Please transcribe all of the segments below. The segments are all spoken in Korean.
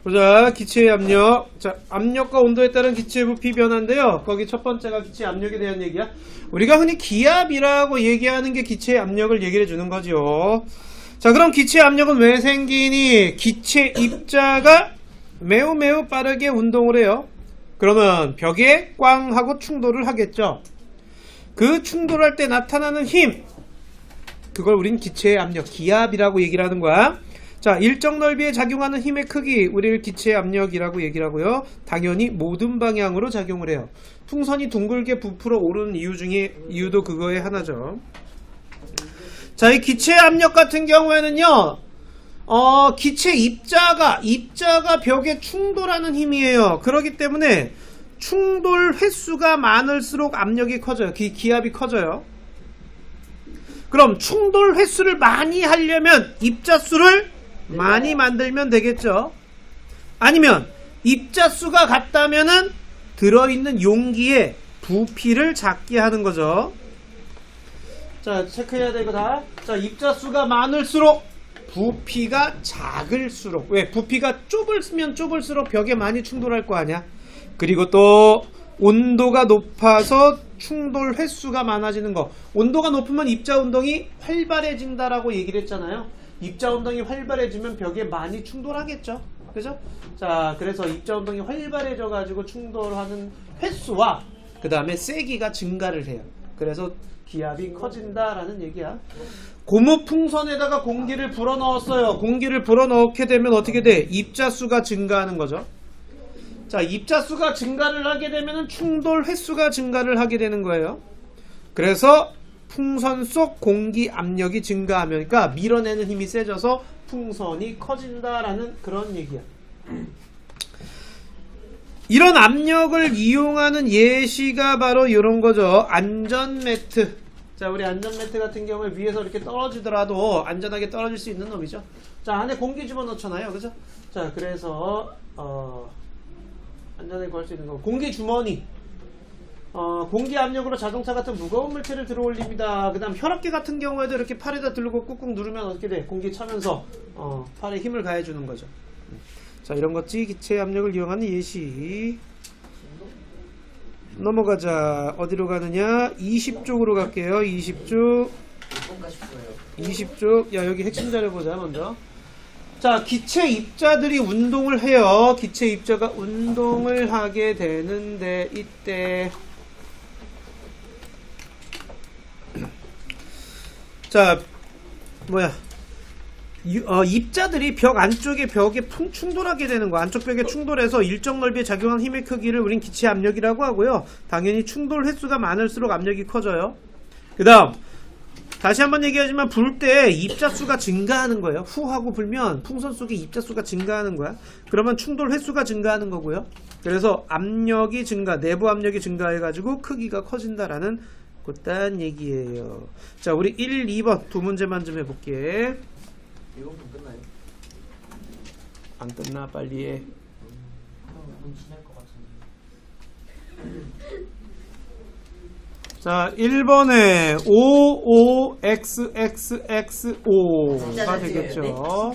보자. 기체의 압력. 자, 압력과 온도에 따른 기체의 부피 변화인데요. 거기 첫 번째가 기체 압력에 대한 얘기야. 우리가 흔히 기압이라고 얘기하는 게 기체의 압력을 얘기해 주는 거죠. 자, 그럼 기체 압력은 왜 생기니? 기체 입자가 매우 빠르게 운동을 해요. 그러면 벽에 꽝 하고 충돌을 하겠죠. 그 충돌할 때 나타나는 힘, 그걸 우린 기체의 압력, 기압이라고 얘기를 하는 거야. 자, 일정 넓이에 작용하는 힘의 크기, 우리를 기체의 압력이라고 얘기를 하고요. 당연히 모든 방향으로 작용을 해요. 풍선이 둥글게 부풀어 오르는 이유도 그거의 하나죠. 자, 이 기체의 압력 같은 경우에는요, 기체 입자가 벽에 충돌하는 힘이에요. 그렇기 때문에 충돌 횟수가 많을수록 압력이 커져요. 기압이 커져요. 그럼 충돌 횟수를 많이 하려면 입자수를 많이 만들면 되겠죠. 아니면 입자수가 같다면은 들어있는 용기에 부피를 작게 하는 거죠. 자, 체크해야 돼 이거 다. 자, 입자수가 많을수록 부피가 작을수록, 왜? 부피가 좁으면 좁을수록 벽에 많이 충돌할 거 아니야. 그리고 또 온도가 높아서 충돌 횟수가 많아지는 거. 온도가 높으면 입자 운동이 활발해진다라고 얘기를 했잖아요. 입자 운동이 활발해지면 벽에 많이 충돌하겠죠. 그죠? 자, 그래서 입자 운동이 활발해져 가지고 충돌하는 횟수와 그 다음에 세기가 증가를 해요. 그래서 기압이 커진다라는 얘기야. 고무풍선에다가 공기를 불어넣었어요. 공기를 불어넣게 되면 어떻게 돼? 입자수가 증가하는 거죠. 자, 입자수가 증가를 하게 되면 충돌 횟수가 증가를 하게 되는 거예요. 그래서 풍선 속 공기 압력이 증가하면, 그러니까 밀어내는 힘이 세져서 풍선이 커진다라는 그런 얘기야. 이런 압력을 이용하는 예시가 바로 이런 거죠. 안전매트. 자, 우리 안전매트 같은 경우에 위에서 이렇게 떨어지더라도 안전하게 떨어질 수 있는 놈이죠. 자, 안에 공기 집어넣잖아요. 그죠? 자, 그래서 안전하게 구할 수 있는 거. 공기 주머니. 공기 압력으로 자동차 같은 무거운 물체를 들어 올립니다. 그 다음 혈압계 같은 경우에도 이렇게 팔에다 들고 꾹꾹 누르면 어떻게 돼? 공기 차면서 팔에 힘을 가해주는 거죠. 자, 이런 것이 기체 압력을 이용하는 예시. 넘어가자. 어디로 가느냐? 20쪽으로 갈게요. 20쪽. 20쪽. 야, 여기 핵심 자료 보자, 먼저. 자, 기체 입자들이 운동을 해요. 기체 입자가 운동을 하게 되는데, 이때. 자, 입자들이 벽 안쪽에 벽에 충돌하게 되는 거. 안쪽 벽에 충돌해서 일정 넓이에 작용한 힘의 크기를 우린 기체 압력이라고 하고요. 당연히 충돌 횟수가 많을수록 압력이 커져요. 그 다음 다시 한번 얘기하지만 불 때 입자수가 증가하는 거예요. 후 하고 불면 풍선 속에 입자수가 증가하는 거야. 그러면 충돌 횟수가 증가하는 거고요. 그래서 압력이 증가, 내부 압력이 증가해가지고 크기가 커진다라는 그딴 얘기예요. 자, 우리 1, 2번 두 문제만 좀 해볼게. 이거 좀 끝나요? 안 끝나, 빨리 해. 지날 것 같은데. 자, 1번에 OOXXXO가 되겠죠.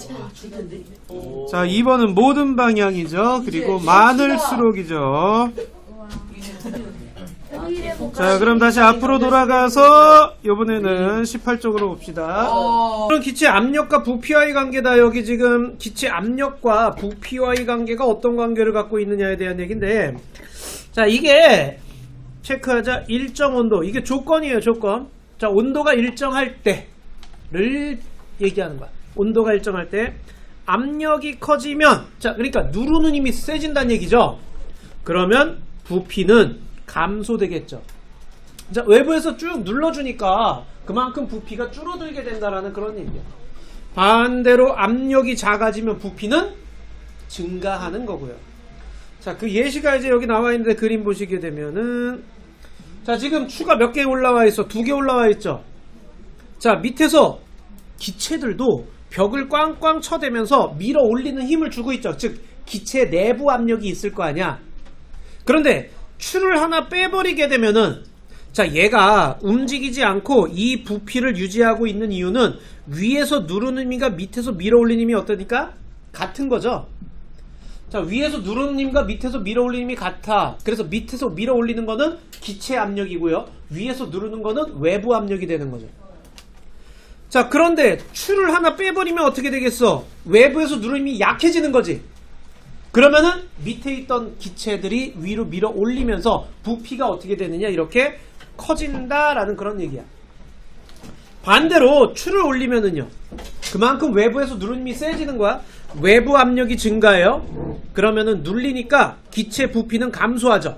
자, 2번은 모든 방향이죠. 그리고 많을수록이죠. 자, 그럼 다시 앞으로 돌아가서 이번에는 18쪽으로 봅시다. 그럼 기체 압력과 부피와의 관계다. 여기 지금 기체 압력과 부피와의 관계가 어떤 관계를 갖고 있느냐에 대한 얘기인데, 자, 이게 체크하자. 일정 온도, 이게 조건이에요. 조건. 자, 온도가 일정할 때를 얘기하는 거야. 온도가 일정할 때 압력이 커지면, 자, 그러니까 누르는 힘이 세진다는 얘기죠. 그러면 부피는 감소되겠죠. 자, 외부에서 쭉 눌러주니까 그만큼 부피가 줄어들게 된다라는 그런 얘기예요. 반대로 압력이 작아지면 부피는 증가하는 거고요. 자, 그 예시가 이제 여기 나와 있는데 그림 보시게 되면은, 자, 지금 추가 몇 개 올라와 있어? 2개 올라와 있죠. 자, 밑에서 기체들도 벽을 꽝꽝 쳐대면서 밀어 올리는 힘을 주고 있죠. 즉 기체 내부 압력이 있을 거 아니야. 그런데 추를 하나 빼버리게 되면은, 자, 얘가 움직이지 않고 이 부피를 유지하고 있는 이유는 위에서 누르는 힘과 밑에서 밀어 올리는 힘이 어떠니까? 같은 거죠. 자, 위에서 누르는 힘과 밑에서 밀어 올리는 힘이 같아. 그래서 밑에서 밀어 올리는 거는 기체 압력이고요. 위에서 누르는 거는 외부 압력이 되는 거죠. 자, 그런데 추를 하나 빼버리면 어떻게 되겠어? 외부에서 누르는 힘이 약해지는 거지. 그러면은 밑에 있던 기체들이 위로 밀어 올리면서 부피가 어떻게 되느냐? 이렇게 커진다라는 그런 얘기야. 반대로 추를 올리면은요, 그만큼 외부에서 누르는 힘이 세지는 거야. 외부 압력이 증가해요. 그러면은 눌리니까 기체 부피는 감소하죠.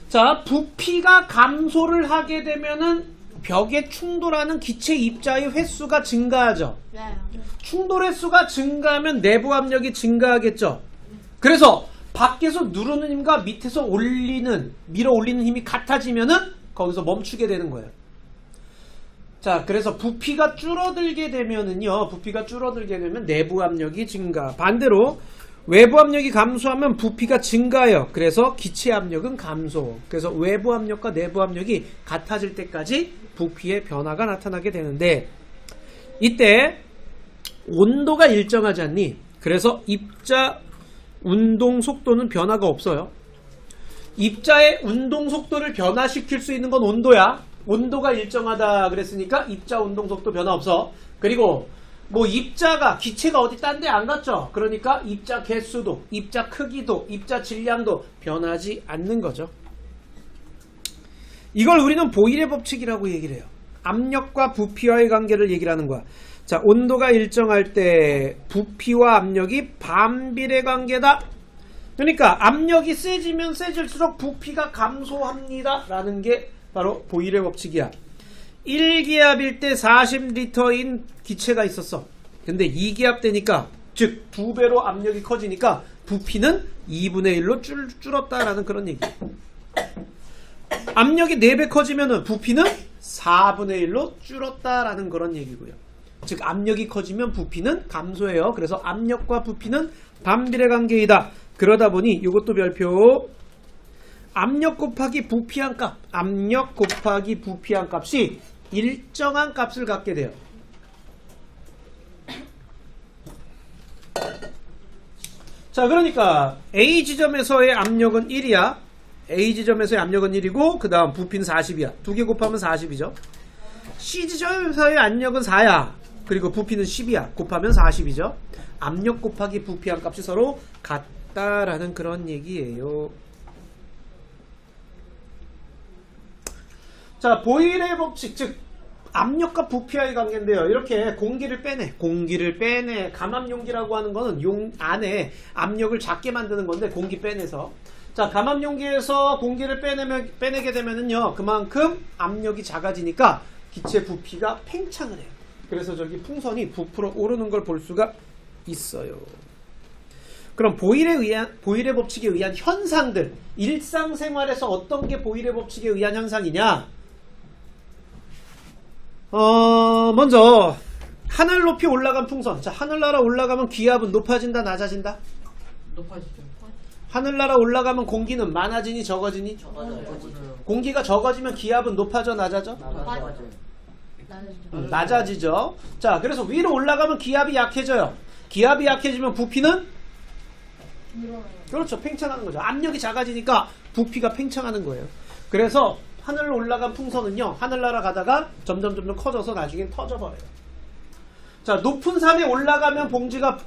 자, 부피가 감소를 하게 되면은 벽에 충돌하는 기체 입자의 횟수가 증가하죠. 네. 충돌 횟수가 증가하면 내부 압력이 증가하겠죠. 그래서 밖에서 누르는 힘과 밑에서 밀어 올리는 힘이 같아지면은 거기서 멈추게 되는 거예요. 자, 그래서 부피가 줄어들게 되면은요, 부피가 줄어들게 되면 내부 압력이 증가. 반대로 외부 압력이 감소하면 부피가 증가해요. 그래서 기체 압력은 감소. 그래서 외부 압력과 내부 압력이 같아질 때까지 부피의 변화가 나타나게 되는데, 이때 온도가 일정하지 않니? 그래서 입자 운동 속도는 변화가 없어요. 입자의 운동 속도를 변화시킬 수 있는 건 온도야. 온도가 일정하다 그랬으니까 입자 운동 속도 변화 없어. 그리고 뭐 입자가, 기체가 어디 딴 데 안 갔죠. 그러니까 입자 개수도, 입자 크기도, 입자 질량도 변하지 않는 거죠. 이걸 우리는 보일의 법칙이라고 얘기를 해요. 압력과 부피와의 관계를 얘기를 하는 거야. 자, 온도가 일정할 때 부피와 압력이 반비례 관계다. 그러니까 압력이 세지면 세질수록 부피가 감소합니다 라는 게 바로 보일의 법칙이야. 1기압일 때 40리터인 기체가 있었어. 근데 2기압 되니까, 즉 2배로 압력이 커지니까 부피는 2분의 1로 줄었다라는 그런 얘기야. 압력이 4배 커지면 부피는 4분의 1로 줄었다라는 그런 얘기고요. 즉 압력이 커지면 부피는 감소해요. 그래서 압력과 부피는 반비례 관계이다. 그러다 보니 이것도 별표, 압력 곱하기 부피한 값, 압력 곱하기 부피한 값이 일정한 값을 갖게 돼요. 자, 그러니까 A 지점에서의 압력은 1이야. A 지점에서의 압력은 1이고 그 다음 부피는 40이야. 두 개 곱하면 40이죠. C 지점에서의 압력은 4야. 그리고 부피는 10이야. 곱하면 40이죠. 압력 곱하기 부피한 값이 서로 같다라는 그런 얘기예요. 자, 보일의 법칙, 즉 압력과 부피와의 관계인데요. 이렇게 공기를 빼내. 감압용기라고 하는 거는 용 안에 압력을 작게 만드는 건데, 공기 빼내서. 자, 감압용기에서 공기를 빼내게 되면은요, 그만큼 압력이 작아지니까 기체 부피가 팽창을 해요. 그래서 저기 풍선이 부풀어 오르는 걸 볼 수가 있어요. 그럼 보일의 법칙에 의한 현상들, 일상생활에서 어떤 게 보일의 법칙에 의한 현상이냐? 먼저 하늘 높이 올라간 풍선. 자, 하늘나라 올라가면 기압은 높아진다, 낮아진다? 높아지죠. 하늘나라 올라가면 공기는 많아지니, 적어지니? 적어져요. 공기가 적어지면 기압은 높아져, 낮아져? 낮아져요. 낮아지죠. 자, 그래서 위로 올라가면 기압이 약해져요. 기압이 약해지면 부피는? 그렇죠. 팽창하는 거죠. 압력이 작아지니까 부피가 팽창하는 거예요. 그래서 하늘로 올라간 풍선은요, 하늘나라 가다가 점점 커져서 나중엔 터져버려요. 자, 높은 산에 올라가면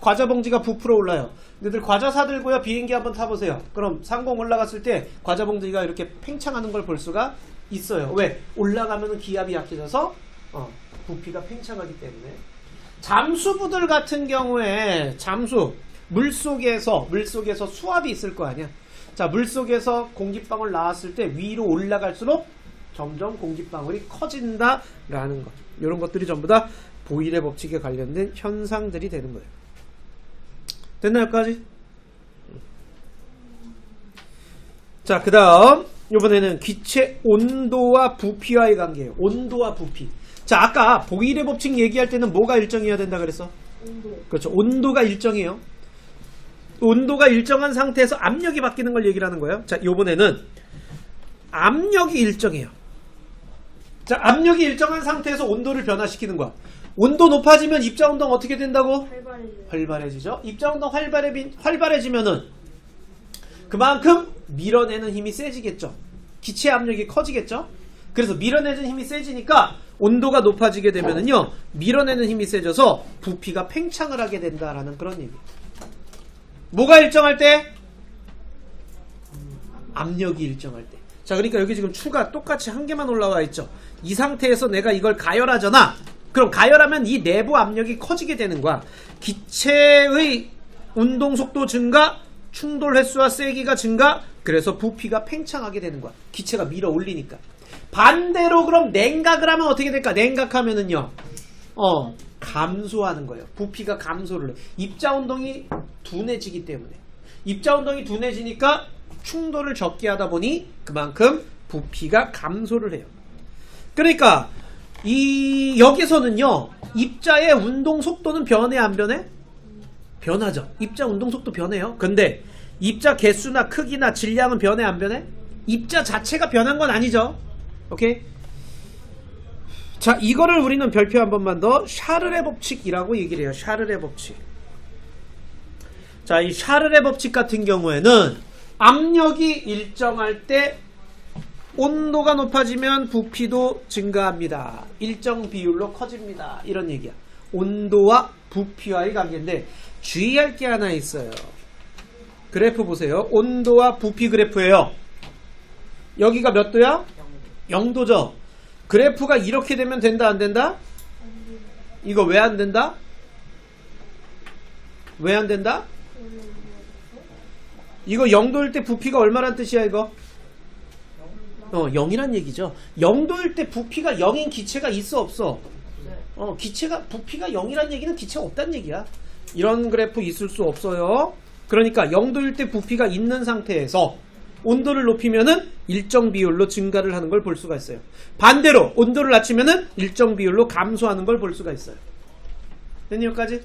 과자 봉지가 부풀어 올라요. 너희들 과자 사들고요, 비행기 한번 타보세요. 그럼 상공 올라갔을 때 과자 봉지가 이렇게 팽창하는 걸 볼 수가 있어요. 왜? 올라가면 기압이 약해져서 부피가 팽창하기 때문에. 잠수부들 같은 경우에 물속에서 수압이 있을 거 아니야. 자, 물속에서 공기방울 나왔을 때 위로 올라갈수록 점점 공기방울이 커진다라는 것. 이런 것들이 전부 다 보일의 법칙에 관련된 현상들이 되는 거예요. 됐나요, 여기까지? 자, 그 다음 이번에는 기체 온도와 부피와의 관계예요. 온도와 부피. 자, 아까 보일의 법칙 얘기할 때는 뭐가 일정해야 된다 그랬어? 온도. 그렇죠. 온도가 일정해요. 온도가 일정한 상태에서 압력이 바뀌는 걸 얘기를 하는 거예요. 자, 이번에는 압력이 일정해요. 자, 압력이 일정한 상태에서 온도를 변화시키는 거야. 온도 높아지면 입자 운동 어떻게 된다고? 활발해져요. 활발해지죠. 입자 운동 활발해지면은 그만큼 밀어내는 힘이 세지겠죠. 기체 압력이 커지겠죠. 그래서 밀어내는 힘이 세지니까 온도가 높아지게 되면은요, 밀어내는 힘이 세져서 부피가 팽창을 하게 된다라는 그런 얘기예요. 뭐가 일정할 때? 압력이 일정할 때. 자, 그러니까 여기 지금 추가 똑같이 한 개만 올라와 있죠. 이 상태에서 내가 이걸 가열하잖아. 그럼 가열하면 이 내부 압력이 커지게 되는 거야. 기체의 운동 속도 증가, 충돌 횟수와 세기가 증가, 그래서 부피가 팽창하게 되는 거야. 기체가 밀어 올리니까. 반대로 그럼 냉각을 하면 어떻게 될까? 냉각하면은요, 감소하는 거예요. 부피가 감소를 해. 입자 운동이 둔해지기 때문에. 입자 운동이 둔해지니까 충돌을 적게 하다 보니 그만큼 부피가 감소를 해요. 그러니까 여기서는요, 입자의 운동 속도는 변해 안 변해? 변하죠. 입자 운동 속도 변해요. 근데 입자 개수나 크기나 질량은 변해 안 변해? 입자 자체가 변한 건 아니죠. 오케이? 자, 이거를 우리는 별표 한 번만 더 샤를의 법칙이라고 얘기를 해요. 샤를의 법칙. 자, 이 샤를의 법칙 같은 경우에는 압력이 일정할 때 온도가 높아지면 부피도 증가합니다. 일정 비율로 커집니다. 이런 얘기야. 온도와 부피와의 관계인데 주의할 게 하나 있어요. 그래프 보세요. 온도와 부피 그래프예요. 여기가 몇 도야? 0도죠. 그래프가 이렇게 되면 된다 안 된다? 이거 왜 안 된다? 왜 안 된다? 이거 0도일 때 부피가 얼마란 뜻이야 이거? 0이란 얘기죠. 0도일 때 부피가 0인 기체가 있어 없어? 부피가 0이란 얘기는 기체가 없단 얘기야. 이런 그래프 있을 수 없어요. 그러니까 0도일 때 부피가 있는 상태에서 온도를 높이면은 일정 비율로 증가를 하는 걸 볼 수가 있어요. 반대로 온도를 낮추면은 일정 비율로 감소하는 걸 볼 수가 있어요. 됐니 여기까지?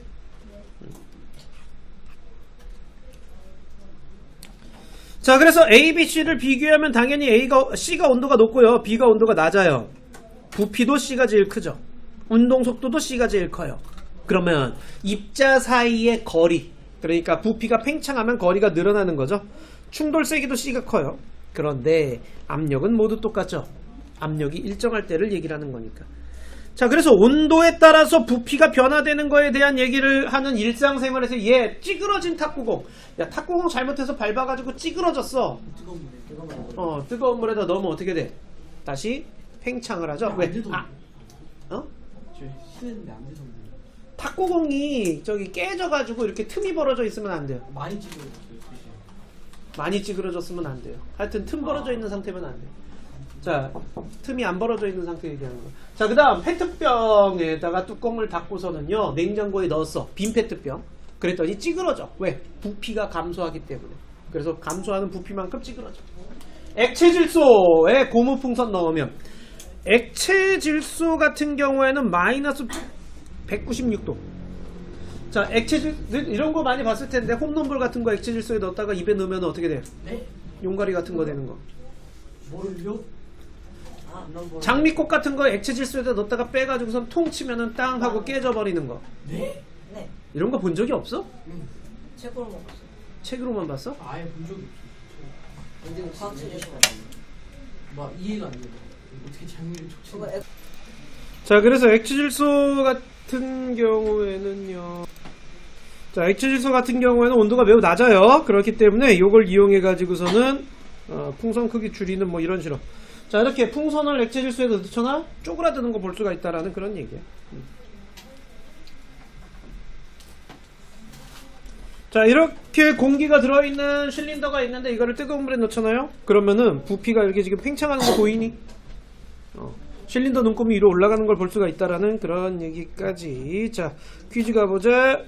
자, 그래서 A, B, C를 비교하면 당연히 C가 온도가 높고요. B가 온도가 낮아요. 부피도 C가 제일 크죠. 운동 속도도 C가 제일 커요. 그러면 입자 사이의 거리, 그러니까 부피가 팽창하면 거리가 늘어나는 거죠. 충돌 세기도 C가 커요. 그런데 압력은 모두 똑같죠. 압력이 일정할 때를 얘기를 하는 거니까. 자, 그래서 온도에 따라서 부피가 변화되는 거에 대한 얘기를 하는 일상생활에서 얘 찌그러진 탁구공. 야, 탁구공 잘못해서 밟아가지고 찌그러졌어. 뜨거운 물에다 넣으면 어떻게 돼? 다시 팽창을 하죠. 왜? 쉬는데 안 돼서 탁구공이 저기 깨져가지고 이렇게 틈이 벌어져 있으면 안 돼요. 많이 찍어요. 많이 찌그러졌으면 안 돼요. 하여튼 틈 벌어져 있는 상태면 안 돼요. 자, 틈이 안 벌어져 있는 상태 얘기하는 거. 자, 그 다음 페트병에다가 뚜껑을 닫고서는요, 냉장고에 넣었어. 빈 페트병. 그랬더니 찌그러져. 왜? 부피가 감소하기 때문에. 그래서 감소하는 부피만큼 찌그러져. 액체 질소에 고무풍선 넣으면, 액체 질소 같은 경우에는 마이너스 196도. 자, 액체 질소, 이런 거 많이 봤을 텐데, 홈런볼 같은 거 액체 질소에 넣었다가 입에 넣으면 어떻게 돼? 네? 용가리 같은 거 되는 거. 뭘요? 장미꽃 같은 거 액체 질소에다 넣었다가 빼가지고선 통 치면은 땅 하고 깨져버리는 거. 네? 네. 이런 거 본 적이 없어? 책으로 먹었어요. 책으로만 봤어? 아예 본 적이 없어. 근데 과학책 주시면 막 이해가 안 돼요. 어떻게 장미를 그거 촉촉해? 자, 그래서 액체 질소 같은 경우에는요. 자, 액체 질소 같은 경우에는 온도가 매우 낮아요. 그렇기 때문에 이걸 이용해 가지고서는 풍선 크기 줄이는 뭐 이런 식으로. 자, 이렇게 풍선을 액체 질소에 넣잖아? 쪼그라드는 거 볼 수가 있다라는 그런 얘기야. 자, 이렇게 공기가 들어있는 실린더가 있는데 이거를 뜨거운 물에 넣잖아요? 그러면은 부피가 이렇게 지금 팽창하는 거 보이니? 실린더 눈금이 위로 올라가는 걸 볼 수가 있다라는 그런 얘기까지. 자, 퀴즈 가보자.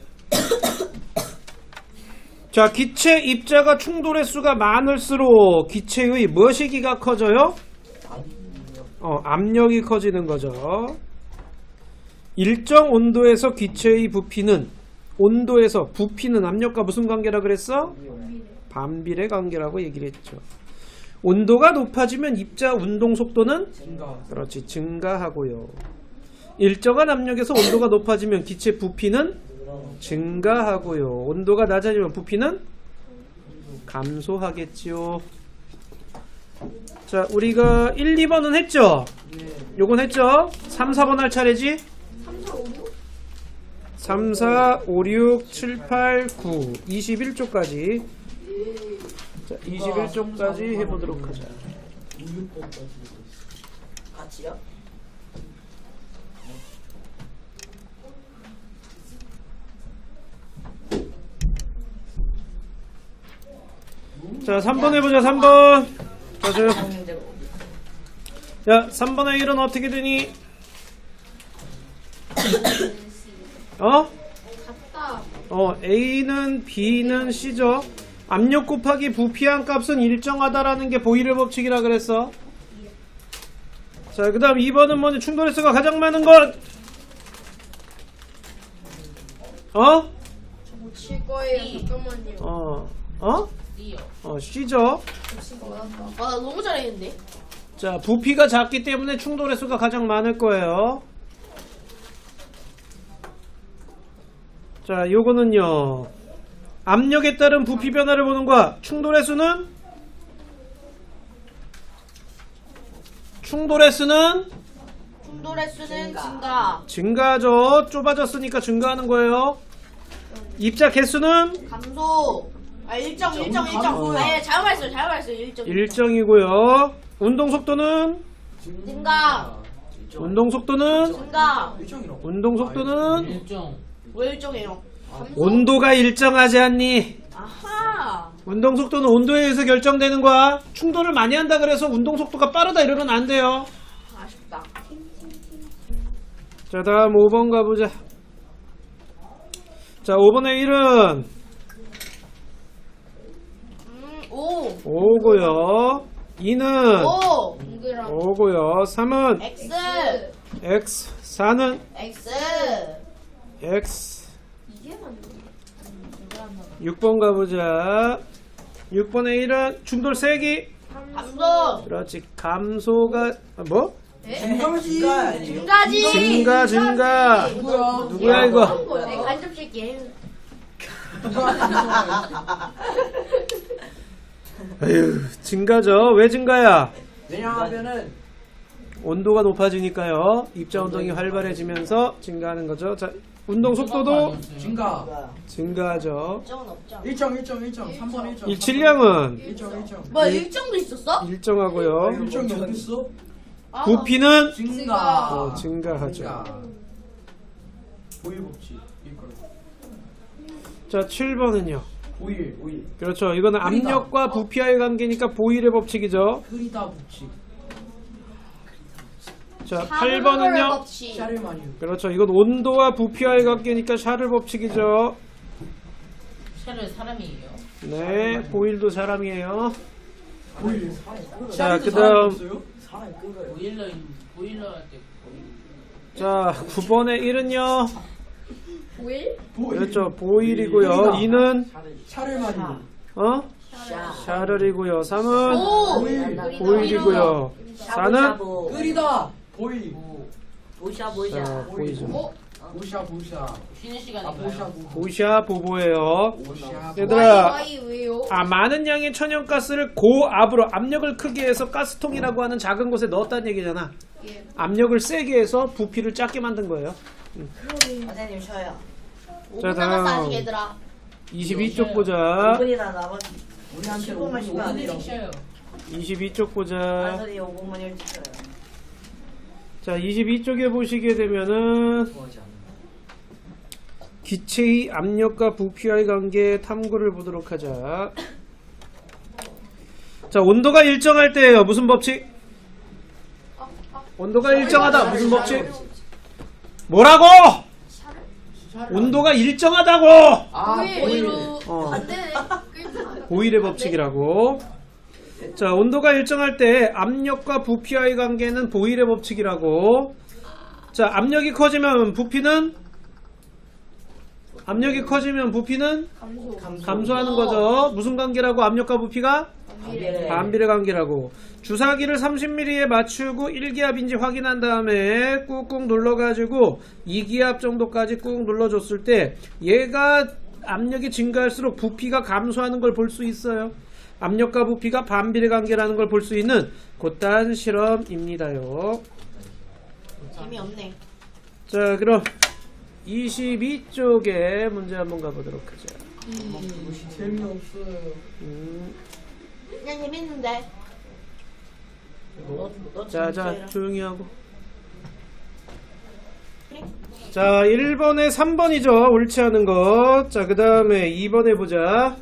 자, 기체 입자가 충돌 횟수가 많을수록 기체의 무엇이기가 커져요? 압력이 커지는 거죠. 일정 온도에서 기체의 부피는 온도에서 부피는 압력과 무슨 관계라 그랬어? 반비례 관계라고 얘기를 했죠. 온도가 높아지면 입자 운동 속도는 증가. 그렇지, 증가하고요. 일정한 압력에서 온도가 높아지면 기체 부피는 증가하고요. 온도가 낮아지면 부피는 감소하겠지요. 자, 우리가 1, 2번은 했죠? 네. 요건 했죠? 3, 4번 할 차례지? 3, 4, 5, 6, 7, 8, 9, 21쪽까지. 자, 21쪽까지 해보도록 하자. 6번까지. 같이요? 자, 3번 해보자, 3번. 자, 저, 문제가 야, 3번의 1은 어떻게 되니? 어? A는 B는 C죠. 압력 곱하기 부피한 값은 일정하다라는 게 보일의 법칙이라 그랬어. 자, 그 다음 2번은 뭐니? 충돌횟수가 가장 많은 것. 어? 칠 거예요. 잠깐만요. C죠. 나 너무 잘했는데. 자, 부피가 작기 때문에 충돌횟수가 가장 많을 거예요. 자, 요거는요. 압력에 따른 부피 변화를 보는 거야. 충돌횟수는? 충돌의 수는 증가. 증가하죠. 좁아졌으니까 증가하는 거예요. 입자 개수는 감소. 일정. 아, 잘못 말했어요. 일정. 일정이고요. 운동 속도는? 증가. 운동 속도는? 증가. 일정이라고. 운동 속도는? 일정. 왜 일정해요? 감소. 온도가 일정하지 않니? 아하. 운동 속도는 온도에 의해서 결정되는 거야. 충돌을 많이 한다 그래서 운동 속도가 빠르다 이러면 안 돼요. 아쉽다. 자, 다음 5번 가보자. 자, 5번의 1은 5. 5고요. 2는 5. 5고요. 3은 X. X. 4는 X. X. 이게 맞네. 6번 가보자. 6번의 1은 충돌 세기. 감소. 그렇지. 감소가 뭐? 증가지. 증가지. 증가. 누구야 이거? 네, 간접 실게. 아유, 증가죠. 왜 증가야? 왜냐하면은 온도가 높아지니까요. 입자 운동이 활발해지면서 증가하는 거죠. 자, 운동 속도도 증가. 증가하죠. 일정은 없죠. 일정. 3번 일정. 일질량은 일정. 뭐 일정도 있었어? 일정하고요. 일정이 어딨어? 부피는 증가. 증가하죠. 보일 법칙. 이걸. 자, 7번은요. 보일. 그렇죠. 이거는 압력과 부피와의 관계니까 보일의 법칙이죠. 흐리다 법칙. 자, 8번은요. 샤르마니. 그렇죠. 이건 온도와 부피와의 관계니까 샤를 법칙이죠. 샤를 사람이에요. 네, 보일도 사람이에요. 보일. 자, 그다음 보일러 할 때 자, 9번의 1은요. 보일? 그렇죠. 보일이고요. 2는 샤르마니. 샤를이고요. 3은 오! 보일이고요. 4는 끓이다. 보일. 보샤 자, 보이죠. 보샤. 쉬는 아 시간인가요? 보샤 보보예요. 보샤. 얘들아, 와이 왜요? 많은 양의 천연가스를 고압으로 압력을 크게 해서 가스통이라고 하는 작은 곳에 넣었다는 얘기잖아. 예. 압력을 세게 해서 부피를 작게 만든 거예요. 선생님 쉬어요. 5분 자, 남았어 다음. 아직 얘들아. 22쪽 보자. 5분이나 남았지. 우리한테 15분 쉬면 안 돼요. 오늘 쉬어요. 22쪽 보자. 선생님 5분만 일찍 쉬어요. 자, 22쪽에 보시게 되면은 기체의 압력과 부피와의 관계 탐구를 보도록 하자. 자, 온도가 일정할 때예요. 무슨 법칙? 온도가 일정하다. 무슨 법칙? 뭐라고? 온도가 일정하다고. 보일. 어, 안 되네. 보일의 법칙이라고. 자, 온도가 일정할 때 압력과 부피와의 관계는 보일의 법칙이라고. 자, 압력이 커지면 부피는 감소하는 거죠. 무슨 관계라고? 압력과 부피가 반비례 관계라고. 주사기를 30mm에 맞추고 1기압인지 확인한 다음에 꾹꾹 눌러가지고 2기압 정도까지 꾹 눌러줬을 때 얘가 압력이 증가할수록 부피가 감소하는 걸 볼 수 있어요. 압력과 부피가 반비례 관계라는 걸 볼 수 있는 그딴 실험입니다요. 재미없네. 자, 그럼 22쪽에 문제 한번 가보도록 하죠. 재미없어요. 그냥 재밌는데. 자, 조용히 하고. 자, 1번에 3번이죠. 옳지 않은 것. 자, 그 다음에 2번 해보자.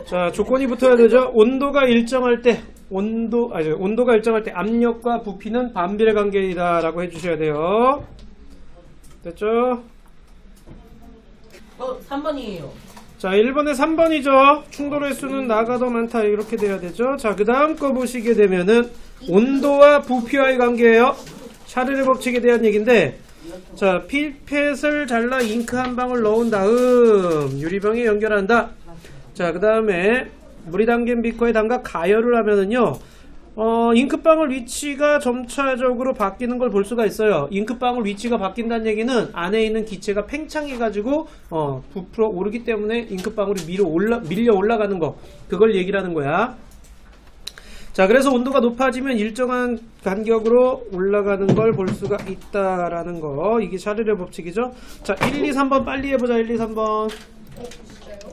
자, 조건이 붙어야 되죠. 온도가 일정할 때, 온도가 일정할 때 압력과 부피는 반비례 관계이다라고 해주셔야 돼요. 됐죠? 3번이에요. 자, 1번에 3번이죠. 충돌 횟수는 나가 더 많다. 이렇게 돼야 되죠. 자, 그 다음 거 보시게 되면은 온도와 부피와의 관계예요. 샤르르 법칙에 대한 얘기인데, 자, 피펫을 잘라 잉크 한 방울 넣은 다음 유리병에 연결한다. 자, 그 다음에 물이 담긴 비커에 담가 가열을 하면은요, 잉크방울 위치가 점차적으로 바뀌는 걸 볼 수가 있어요. 잉크방울 위치가 바뀐다는 얘기는 안에 있는 기체가 팽창해가지고 부풀어 오르기 때문에 잉크방울이 밀려 올라가는 거, 그걸 얘기를 하는 거야. 자, 그래서 온도가 높아지면 일정한 간격으로 올라가는 걸 볼 수가 있다라는 거, 이게 샤르르 법칙이죠. 자, 1, 2, 3번 빨리 해보자. 1, 2, 3번.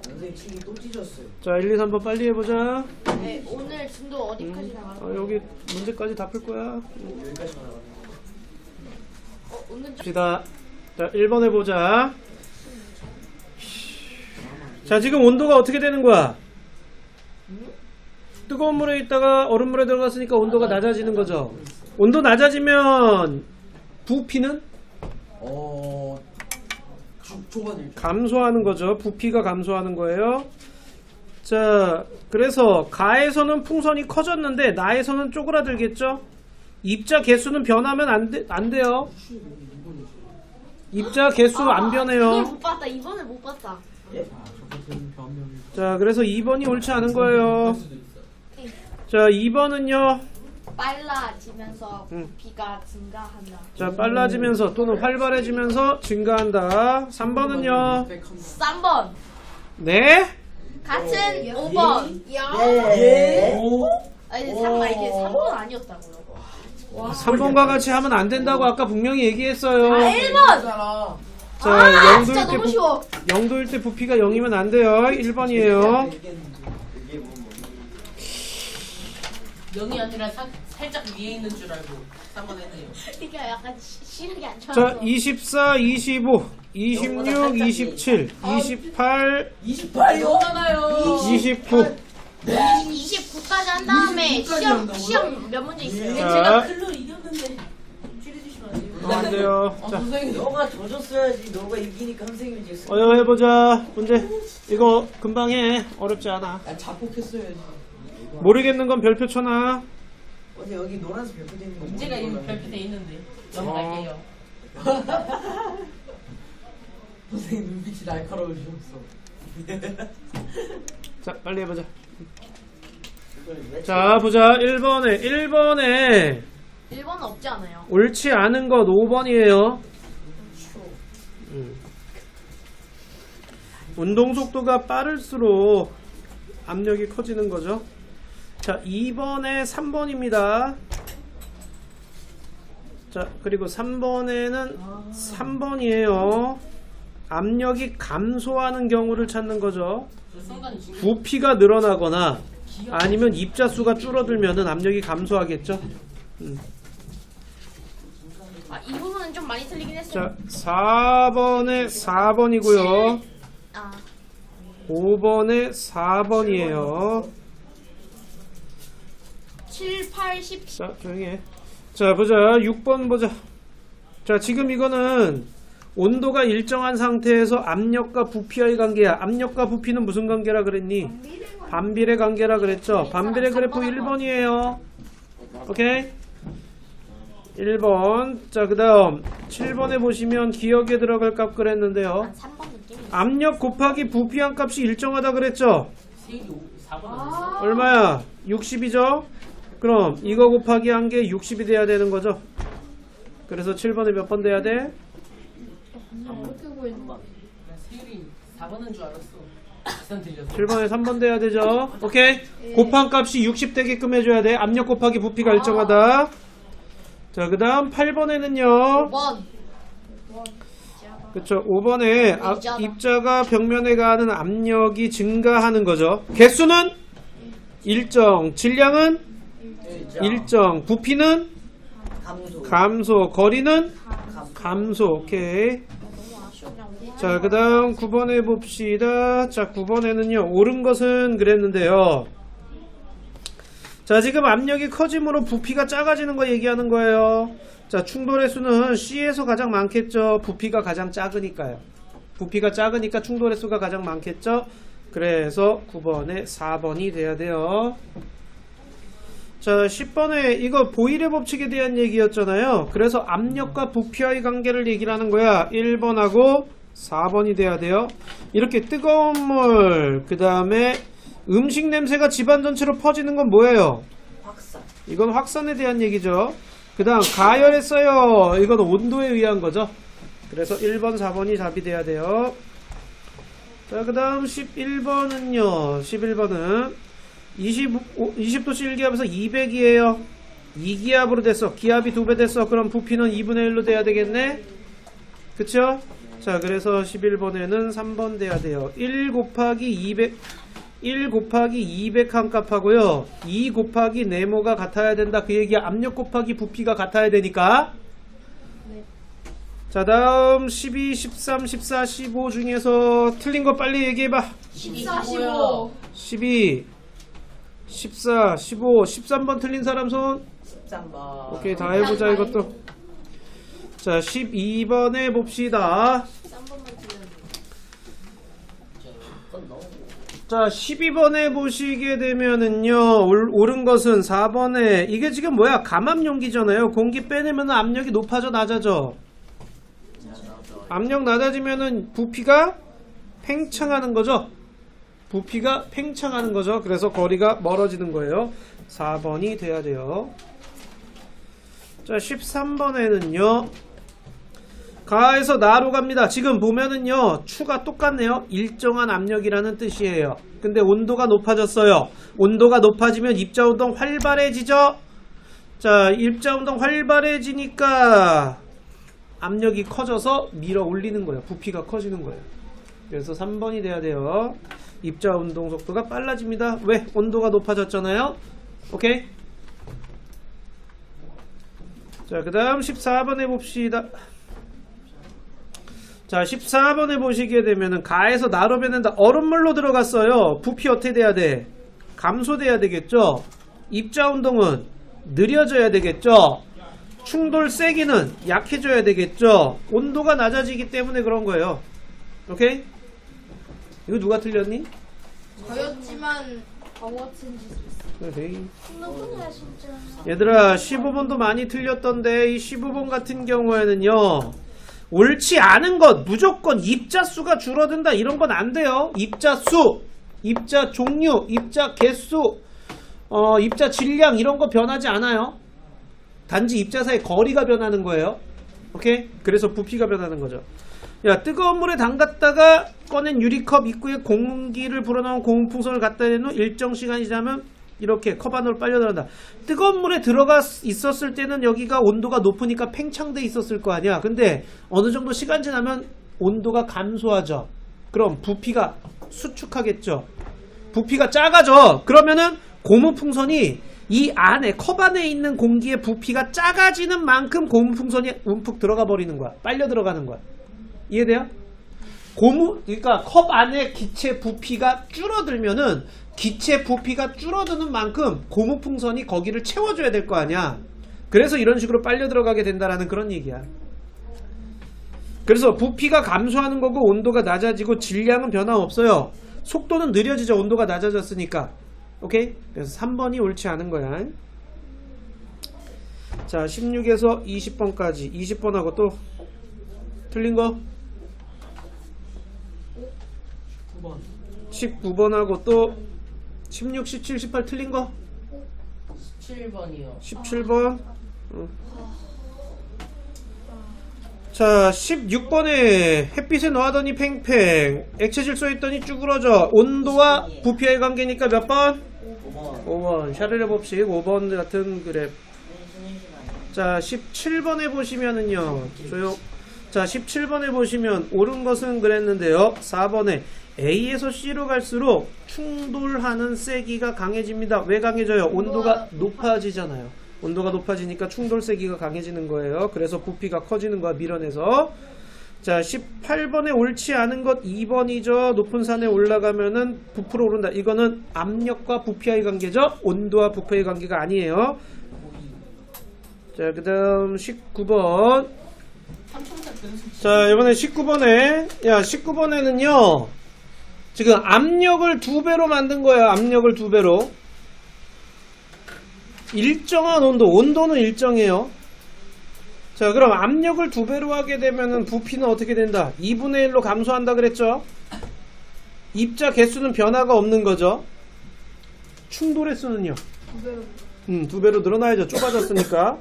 선생님 침이 또 찢었어요. 자, 1, 2, 3번 빨리 해보자. 네, 오늘 진도 어디까지 나가요? 여기 문제까지 다 풀 거야. 여기까지 나가요. 오늘 좀 봅시다. 자, 1번 해보자. 자, 지금 온도가 어떻게 되는 거야? 뜨거운 물에 있다가 얼음물에 들어갔으니까 온도가 낮아지는 거죠. 온도 낮아지면 부피는 초반일 감소하는 거죠. 부피가 감소하는 거예요. 자, 그래서 가에서는 풍선이 커졌는데 나에서는 쪼그라들겠죠. 입자 개수는 변하면 안 돼요. 입자 개수 안 그걸 변해요. 못 봤다. 이번을 못 봤다. 저것은 변명이. 자, 그래서 2번이 옳지 않은 거예요. 자, 2번은요. 빨라지면서 부피가 증가한다. 자, 빨라지면서 또는 활발해지면서 증가한다. 3번은요. 3번. 네? 같은 5번. 네. 아니, 3번 이게 3번 아니었다고요. 3번과 같이 하면 안 된다고 아까 분명히 얘기했어요. 1번. 자, 아, 진짜 너무 쉬워. 0도일 때 부피가 0이면 안 돼요. 1번이에요. 0이 아니라 살짝 위에 있는 줄 알고 3번 했네요. 이게 약간 시력이 안 자, 좋아서. 24, 25, 26, 27, 28, 28요? 잖아요 29. 29까지 한 다음에 29까지 시험 몇 문제 있어요? 자. 제가 클로 이겼는데 줄여주시면 안 돼요? 안 돼요. 자, 선생님 너가 져줬어야지. 너가 이기니까 선생님이 졌어. 해보자. 문제. 이거 금방 해. 어렵지 않아. 자폭했어야지. 모르겠는 건 별표 쳐놔. 어제 여기 노란색 별표 되는 거. 문제가 이미 발표돼 있는데 넘어갈게요. 선생님 눈빛이 날카로우셨어. 자, 빨리 해보자. 자, 보자. 1번에 1번은 없지 않아요. 옳지 않은 것 5번이에요. 운동 속도가 빠를수록 압력이 커지는 거죠. 자, 2번에 3번입니다. 자, 그리고 3번에는 3번이에요. 압력이 감소하는 경우를 찾는 거죠. 저 순간 지금 부피가 늘어나거나 아니면 입자수가 줄어들면은 압력이 감소하겠죠. 이 부분은 좀 많이 틀리긴 했어요. 자, 4번에 4번이고요. 5번에 4번이에요. 7, 8, 10. 자, 조용히 해. 자, 보자. 6번 보자. 자, 지금 이거는 온도가 일정한 상태에서 압력과 부피와의 관계야. 압력과 부피는 무슨 관계라 그랬니? 반비례 관계라 그랬죠. 반비례 그래프 1번이에요. 오케이? 1번. 자, 그 다음 7번에 보시면 기억에 들어갈 값 그랬는데요. 3번 느낌이. 압력 곱하기 부피한 값이 일정하다 그랬죠. 4번 아니었어? 얼마야? 60이죠? 그럼 이거 곱하기 한 게 60이 돼야 되는 거죠? 그래서 7번에 몇 번 돼야 돼? 어떻게 보이는 거야? 나 세율이 4번인 줄 알았어. 계산 들렸어. 7번에 3번 돼야 되죠? 오케이? 곱한 값이 60 되게끔 해줘야 돼. 압력 곱하기 부피가 일정하다. 자, 그 다음 8번에는요. 5번. 그쵸. 5번에 입자가 벽면에 가하는 압력이 증가하는 거죠. 개수는 일정, 질량은 일정, 부피는 감소, 거리는 감소. 오케이. 자, 그 다음 9번에 봅시다. 자, 9번에는요, 옳은 것은 그랬는데요. 자, 지금 압력이 커짐으로 부피가 작아지는 거 얘기하는 거예요. 자, 충돌의 수는 C에서 가장 많겠죠. 부피가 가장 작으니까요. 부피가 작으니까 충돌의 수가 가장 많겠죠. 그래서 9번에 4번이 돼야 돼요. 자, 10번에 이거 보일의 법칙에 대한 얘기였잖아요. 그래서 압력과 부피와의 관계를 얘기를 하는 거야. 1번하고 4번이 돼야 돼요. 이렇게 뜨거운 물, 그 다음에 음식 냄새가 집안 전체로 퍼지는 건 뭐예요? 확산. 이건 확산에 대한 얘기죠. 그 다음 가열했어요. 이건 온도에 의한 거죠. 그래서 1번, 4번이 답이 돼야 돼요. 자, 그 다음 11번은요. 11번은 20도씨 1기압에서 200이에요. 2기압으로 됐어. 기압이 2배 됐어. 그럼 부피는 2분의 1로 돼야 되겠네. 그쵸? 자, 그래서 11번에는 3번 돼야 돼요. 1 곱하기 200 한 값하고요. 2 곱하기 네모가 같아야 된다. 그 얘기야. 압력 곱하기 부피가 같아야 되니까. 자, 다음 12, 13, 14, 15 중에서 틀린 거 빨리 얘기해봐. 14, 15. 12, 14, 15, 13번 틀린 사람 손. 13번. 오케이, 다 해보자 이것도. 자, 12번에 봅시다. 3번만 틀렸는데. 자, 12번에 보시게 되면은요, 옳은 것은 4번에, 이게 지금 뭐야? 감압용기잖아요. 공기 빼내면 압력이 높아져, 낮아져? 압력 낮아지면은 부피가 팽창하는 거죠? 부피가 팽창하는 거죠. 그래서 거리가 멀어지는 거예요. 4번이 돼야 돼요. 자, 13번에는요, 가에서 나로 갑니다. 지금 보면은요, 추가 똑같네요. 일정한 압력이라는 뜻이에요. 근데 온도가 높아졌어요. 온도가 높아지면 입자운동 활발해지죠? 자, 입자운동 활발해지니까 압력이 커져서 밀어 올리는 거예요. 부피가 커지는 거예요. 그래서 3번이 돼야 돼요. 입자운동 속도가 빨라집니다. 왜? 온도가 높아졌잖아요. 오케이? 자, 그 다음 14번에 봅시다. 자, 14번에 보시게 되면은 가에서 나로 변한다. 얼음물로 들어갔어요. 부피 어떻게 돼야 돼? 감소돼야 되겠죠? 입자운동은 느려져야 되겠죠? 충돌 세기는 약해져야 되겠죠? 온도가 낮아지기 때문에 그런 거예요. 오케이? 이거 누가 틀렸니? 저였지만 버거친 짓을 했어. 그래. 너무나 진짜. 얘들아, 15번도 많이 틀렸던데 이 15번 같은 경우에는요, 옳지 않은 것, 무조건 입자 수가 줄어든다 이런 건 안 돼요. 입자 수, 입자 종류, 입자 개수, 입자 질량 이런 거 변하지 않아요. 단지 입자 사이의 거리가 변하는 거예요. 오케이? 그래서 부피가 변하는 거죠. 야, 뜨거운 물에 담갔다가 꺼낸 유리컵 입구에 공기를 불어넣은 고무풍선을 갖다 대는 후 일정 시간이 지나면 이렇게 컵 안으로 빨려 들어간다. 뜨거운 물에 들어가 있었을 때는 여기가 온도가 높으니까 팽창돼 있었을 거 아니야. 근데 어느 정도 시간 지나면 온도가 감소하죠. 그럼 부피가 수축하겠죠. 부피가 작아져. 그러면은 고무풍선이 이 안에 컵 안에 있는 공기의 부피가 작아지는 만큼 고무풍선이 움푹 들어가 버리는 거야. 빨려 들어가는 거야. 이해돼요? 그러니까 컵 안에 기체 부피가 줄어들면은 기체 부피가 줄어드는 만큼 고무풍선이 거기를 채워줘야 될 거 아니야. 그래서 이런 식으로 빨려 들어가게 된다라는 그런 얘기야. 그래서 부피가 감소하는 거고 온도가 낮아지고 질량은 변화 없어요. 속도는 느려지죠. 온도가 낮아졌으니까. 오케이? 그래서 3번이 옳지 않은 거야. 자, 16에서 20번까지 20번하고 또 틀린 거 9번. 19번하고 또 16, 17, 18 틀린 거? 17번이요. 17번. 자, 16번에 햇빛에 놓아더니 팽팽, 액체 질소에 있더니 쭈그러져. 온도와 부피와의 관계니까 몇 번? 5번. 5번. 샤를레 법칙 5번 같은 그래프. 자, 17번에 보시면은요. 조용. 자, 17번에 보시면 옳은 것은 그랬는데요. 4번에 A에서 C로 갈수록 충돌하는 세기가 강해집니다. 왜 강해져요? 온도가 높아지잖아요. 온도가 높아지니까 충돌 세기가 강해지는 거예요. 그래서 부피가 커지는 거야, 밀어내서. 자, 18번에 옳지 않은 것 2번이죠. 높은 산에 올라가면은 부풀어 오른다. 이거는 압력과 부피와의 관계죠. 온도와 부피와의 관계가 아니에요. 자, 그 다음 19번. 자, 이번에 19번에, 야, 19번에는요, 지금 압력을 2배로 만든 거예요. 압력을 2배로. 일정한 온도는 일정해요. 자, 그럼 압력을 2배로 하게 되면은 부피는 어떻게 된다? 2분의 1로 감소한다 그랬죠? 입자 개수는 변화가 없는 거죠. 충돌 횟수는요? 2배로 늘어나야죠. 좁아졌으니까.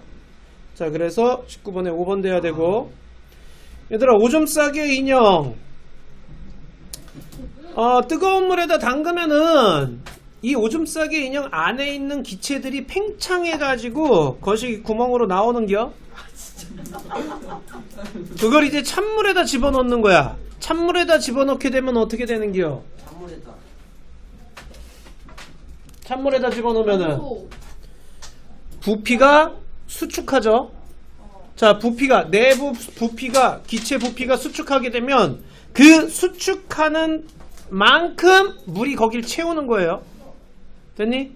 자, 그래서 19번에 5번 돼야 되고. 얘들아, 오줌 싸기의 인형. 뜨거운 물에다 담그면은 이 오줌 싸기 인형 안에 있는 기체들이 팽창해가지고 거시 구멍으로 나오는겨. 그걸 이제 찬물에다 집어넣는 거야. 찬물에다 집어넣게 되면 어떻게 되는겨? 찬물에다 집어넣으면은 부피가 수축하죠. 자, 부피가 내부 부피가 기체 부피가 수축하게 되면 그 수축하는 만큼 물이 거길 채우는 거예요. 됐니?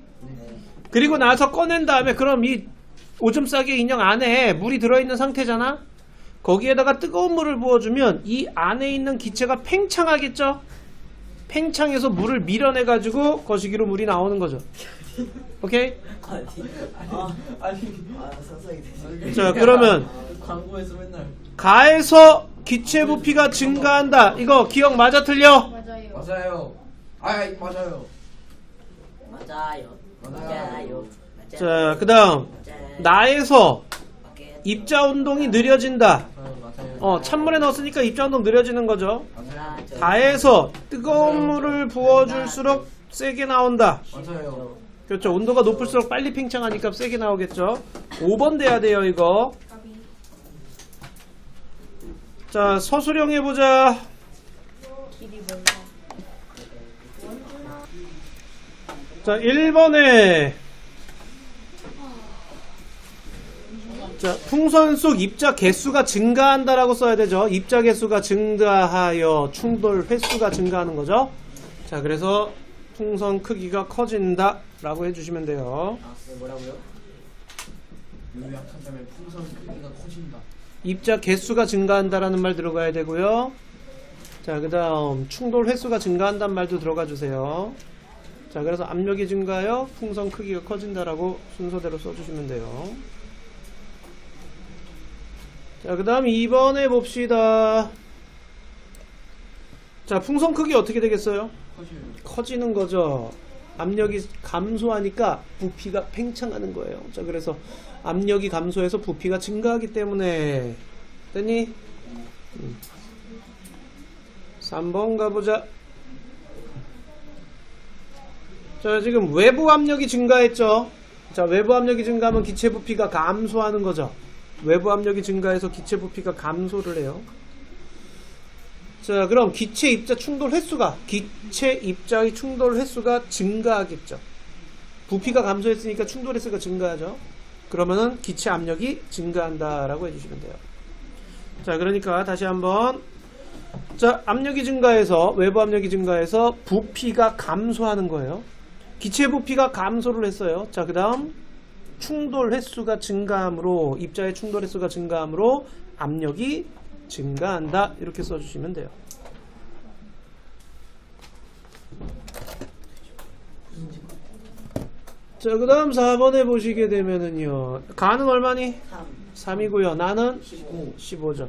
그리고 나서 꺼낸 다음에 그럼 이 오줌 싸기 인형 안에 물이 들어있는 상태잖아. 거기에다가 뜨거운 물을 부어주면 이 안에 있는 기체가 팽창하겠죠. 팽창해서 물을 밀어내가지고 거시기로 물이 나오는 거죠. 오케이? 상상이 되지. 자, 그러면 광고에서 맨날 가에서 기체 부피가 증가한다. 이거 기억 맞아 틀려? 맞아요. 맞아요. 맞아요. 맞아요. 맞아요. 자, 그 다음 나에서 맞아요. 입자 운동이 느려진다. 맞아요. 찬물에 넣었으니까 입자 운동 느려지는 거죠. 맞아요. 가에서 뜨거운 물을 부어줄수록 세게 나온다. 맞아요. 그렇죠. 온도가 높을수록 빨리 팽창하니까 세게 나오겠죠. 5번 돼야 돼요, 이거. 자, 서술형 해보자. 길이 몰라. 자, 1번에 자, 풍선 속 입자 개수가 증가한다라고 써야 되죠. 입자 개수가 증가하여 충돌 횟수가 증가하는 거죠. 자, 그래서 풍선 크기가 커진다 라고 해주시면 돼요. 뭐라고요? 요약하자면 풍선 크기가 커진다. 입자 개수가 증가한다라는 말 들어가야 되고요. 자, 그 다음 충돌 횟수가 증가한다는 말도 들어가 주세요. 자, 그래서 압력이 증가하여 풍선 크기가 커진다라고 순서대로 써주시면 돼요. 자, 그 다음 2번에 봅시다. 자, 풍선 크기 어떻게 되겠어요? 커지는 거죠. 압력이 감소하니까 부피가 팽창하는 거예요. 자, 그래서 압력이 감소해서 부피가 증가하기 때문에 됐니? 3번 가보자. 자, 지금 외부 압력이 증가했죠. 자, 외부 압력이 증가하면 기체 부피가 감소하는 거죠. 외부 압력이 증가해서 기체 부피가 감소를 해요. 자, 그럼 기체 입자 충돌 횟수가 기체 입자의 충돌 횟수가 증가하겠죠. 부피가 감소했으니까 충돌 횟수가 증가하죠. 그러면은 기체 압력이 증가한다라고 해주시면 돼요. 자, 그러니까 다시 한번. 자, 압력이 증가해서 외부 압력이 증가해서 부피가 감소하는 거예요. 기체 부피가 감소를 했어요. 자, 그 다음 충돌 횟수가 증가함으로 입자의 충돌 횟수가 증가함으로 압력이 증가한다. 이렇게 써주시면 돼요. 자, 그 다음 4번에 보시게 되면은요. 가는 얼마니? 3이고요. 나는 15죠.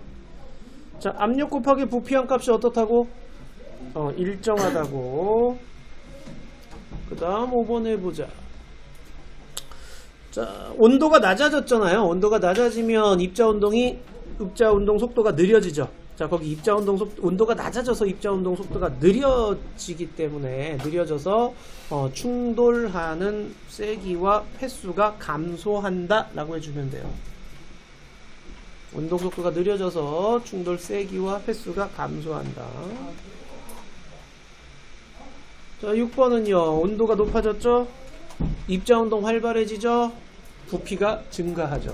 자, 압력 곱하기 부피한 값이 어떻다고? 일정하다고. 그 다음 5번 해보자. 자, 온도가 낮아졌잖아요. 온도가 낮아지면 입자운동 속도가 느려지죠. 자, 거기 온도가 낮아져서 입자운동 속도가 느려지기 때문에 느려져서 충돌하는 세기와 횟수가 감소한다 라고 해주면 돼요. 운동 속도가 느려져서 충돌 세기와 횟수가 감소한다. 자, 6번은요. 온도가 높아졌죠? 입자운동 활발해지죠? 부피가 증가하죠.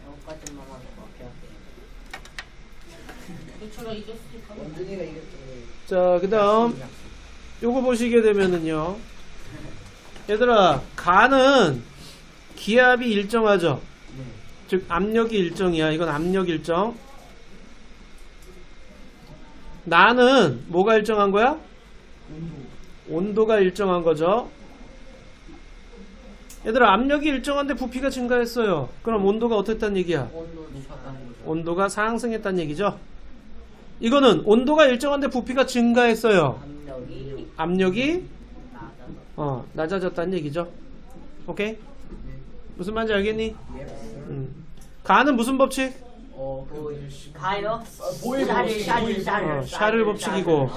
여기까지만 하고 할게요. 민철아 이겼으니까. 원준이가 이겼죠. 자, 그 다음 요거 보시게 되면은요. 얘들아, 가는 기압이 일정하죠? 즉 압력이 일정이야. 이건 압력 일정. 나는 뭐가 일정한 거야? 온도가 일정한 거죠. 얘들아, 압력이 일정한데 부피가 증가했어요. 그럼 온도가 어땠단 얘기야? 온도 높았다는 거죠. 온도가 상승했단 얘기죠. 이거는 온도가 일정한데 부피가 증가했어요. 압력이 낮아졌다는 얘기죠. 오케이? 무슨 말인지 알겠니? 가는 무슨 법칙? 가요? 샤를 법칙이고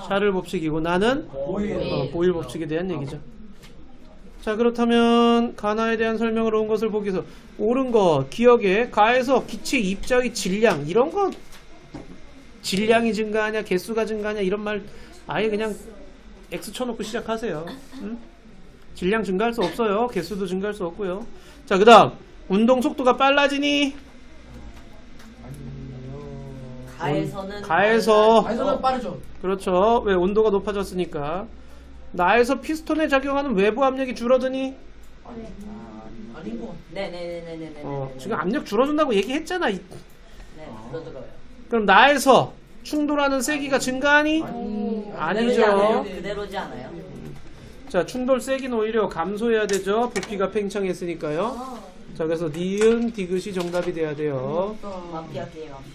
샤를 법칙이고 나는 보일 법칙에 대한 얘기죠. 자, 그렇다면 가나에 대한 설명을 온 것을 보기서 옳은 거 기억에 가에서 기체 입자의 질량 이런 거 질량이 증가하냐 개수가 증가하냐 이런 말 아예 그냥 X 쳐놓고 시작하세요. 질량 증가할 수 없어요. 개수도 증가할 수 없고요. 자, 그 다음 운동 속도가 빨라지니 가에서는 가에서는 빠르죠. 그렇죠. 왜? 온도가 높아졌으니까. 나에서 피스톤에 작용하는 외부 압력이 줄어드니 아닌 것 같아. 네네네네네. 지금 압력 줄어든다고 얘기했잖아. 네, 들어요. 그럼 나에서 충돌하는 세기가 증가하니? 아니죠. 그대로지 않아요? 자, 충돌 세기는 오히려 감소해야 되죠. 부피가 팽창했으니까요. 자, 그래서 니은 디귿이 정답이 돼야 돼요. 마피아 게임 합시다.